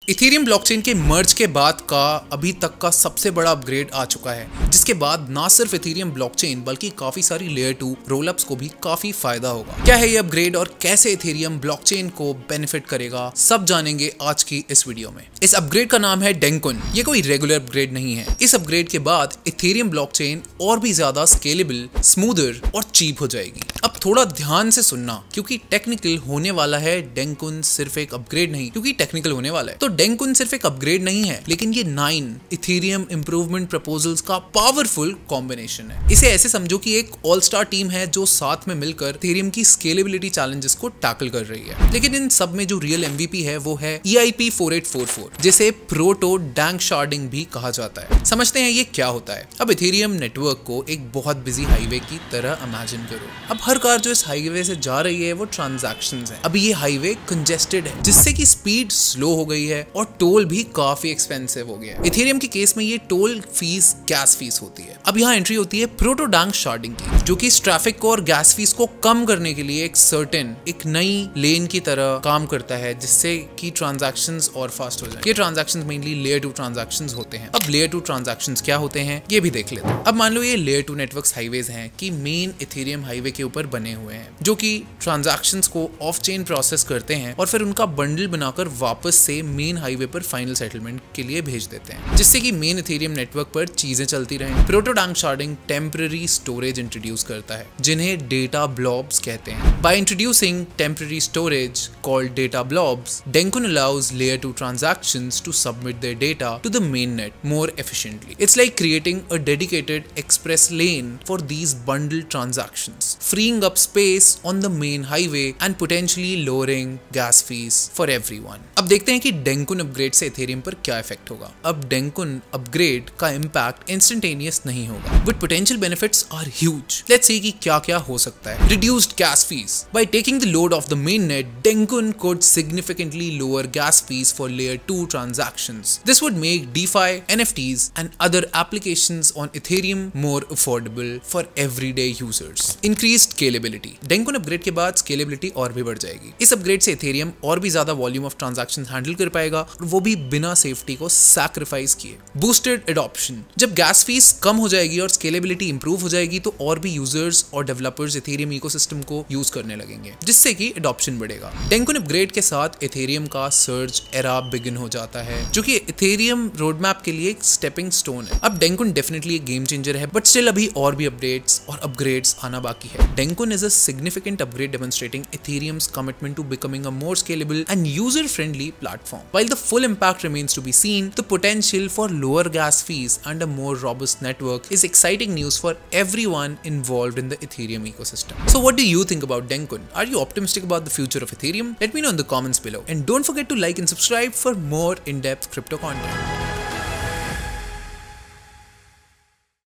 Ethereum blockchain के मर्ज के बाद का अभी तक का सबसे बड़ा अपग्रेड आ चुका है, जिसके बाद ना सिर्फ इथेरियम ब्लॉकचेन बल्कि काफी सारी लेयर 2 रोलअप्स को भी काफी फायदा होगा। क्या है ये अपग्रेड और कैसे इथेरियम ब्लॉकचेन को बेनिफिट करेगा, सब जानेंगे आज की इस वीडियो में। इस अपग्रेड का नाम है डेंकुन। ये कोई रेगुलर अपग्रेड नहीं है। इस अपग्रेड के बाद इथेरियम ब्लॉकचेन और भी ज्यादा स्केलेबल, स्मूदर और चीप हो जाएगी। अब थोड़ा ध्यान से सुनना, क्योंकि टेक्निकल होने वाला है। डेंकुन सिर्फ एक अपग्रेड नहीं, क्योंकि टेक्निकल होने वाला है तो डेंकुन सिर्फ एक अपग्रेड नहीं है, लेकिन ये 9 इथेरियम इंप्रूवमेंट प्रपोजल्स का पावरफुल कॉम्बिनेशन है। इसे ऐसे समझो कि एक ऑल स्टार टीम है जो साथ में मिलकर इथेरियम की स्केलेबिलिटी चैलेंजेस को टैकल कर रही है। लेकिन इन सब में जो रियल एमवीपी है वो है EIP 4844, जिसे प्रोटो डैंक शार्डिंग भी कहा जाता है। समझते हैं ये क्या होता है। अब इथेरियम नेटवर्क को एक बहुत बिजी हाईवे की तरह इमेजिन करो। अब हर कार जो इस हाईवे से जा रही है वो ट्रांजैक्शंस है। अब ये हाईवे कंजेस्टेड है, जिससे कि स्पीड स्लो हो गई है और टोल भी काफी एक्सपेंसिव हो गया है। इथेरियम के केस में ये टोल फीस गैस फीस होती है। अब यहाँ एंट्री होती है प्रोटो डैंक शार्डिंग की, जो कि इस ट्रैफिक को और गैस फीस को कम करने के लिए एक नई लेन की तरह काम करता है, जिससे कि ट्रांजैक्शंस और फास्ट हो जाए। ये ट्रांजैक्शंस मेनली लेयर 2 ट्रांजैक्शंस होते हैं। अब लेयर 2 ट्रांजैक्शंस क्या होते हैं ये भी देख लेते हैं। अब मान लो ये लेयर 2 नेटवर्क्स हाईवेज हैं कि मेन इथेरियम हाईवे के ऊपर बने हुए हैं, जो कि ट्रांजैक्शंस को ऑफ चेन प्रोसेस करते हैं और फिर उनका बंडल बनाकर वापस से मेन हाईवे पर फाइनल सेटलमेंट के लिए भेज देते हैं, जिससे कि मेन इथेरियम नेटवर्क पर चीजें चलती रहें। Proto danksharding temporary storage introduce करता है, जिन्हें डेटा ब्लॉब्स कहते हैं। By introducing temporary storage called data blobs, Dencun allows layer 2 transactions to submit their data to the mainnet more efficiently. It's like creating a dedicated express lane for these bundled transactions, freeing up space on the main highway and potentially lowering gas fees for everyone. अब देखते हैं कि डेंकुन upgrade से Ethereum पर क्या effect होगा। अब Dencun upgrade का इम्पैक्ट इंस्टेंटेनियस नहीं होगा, but potential benefits are huge. Let's see कि क्या-क्या हो सकता है। Reduced gas fees. By taking the load off the mainnet, Dencun could significantly lower gas fees for layer 2 transactions. This would make DeFi, NFTs and other applications on Ethereum more affordable for everyday users. Increased scalability. Dencun upgrade के बाद scalability और भी बढ़ जाएगी। इस upgrade से Ethereum और भी ज्यादा volume of transactions handle कर पाएगा, और वो भी बिना सेफ्टी को sacrifice किए। Boosted adoption. जब gas fees कम हो जाएगी और scalability improve हो जाएगी तो और भी users और developers Ethereum ecosystem को यूज करने लगेंगे, जिससे कि adoption बढ़ेगा। Dencun अपग्रेड के साथ Ethereum का सर्ज एरा बिगिन हो जाता है, जो कि इथेरियम रोडमैप के लिए एक स्टेपिंग स्टोन है। अब डेंकुन डेफिनेटली एक गेम चेंजर है, बट स्टिल अभी और भी अपडेट्स और अपग्रेड्स आना बाकी है। Dencun is a significant upgrade demonstrating Ethereum's commitment to becoming a more scalable and user friendly platform. While the full impact remains to be seen, the potential for lower gas fees and a more robust network is exciting news for everyone involved in the Ethereum ecosystem. So what do you think about Dencun? Are you optimistic about the future of Ethereum? Let me know in the comments below, and don't forget to like and subscribe for more in-depth crypto content.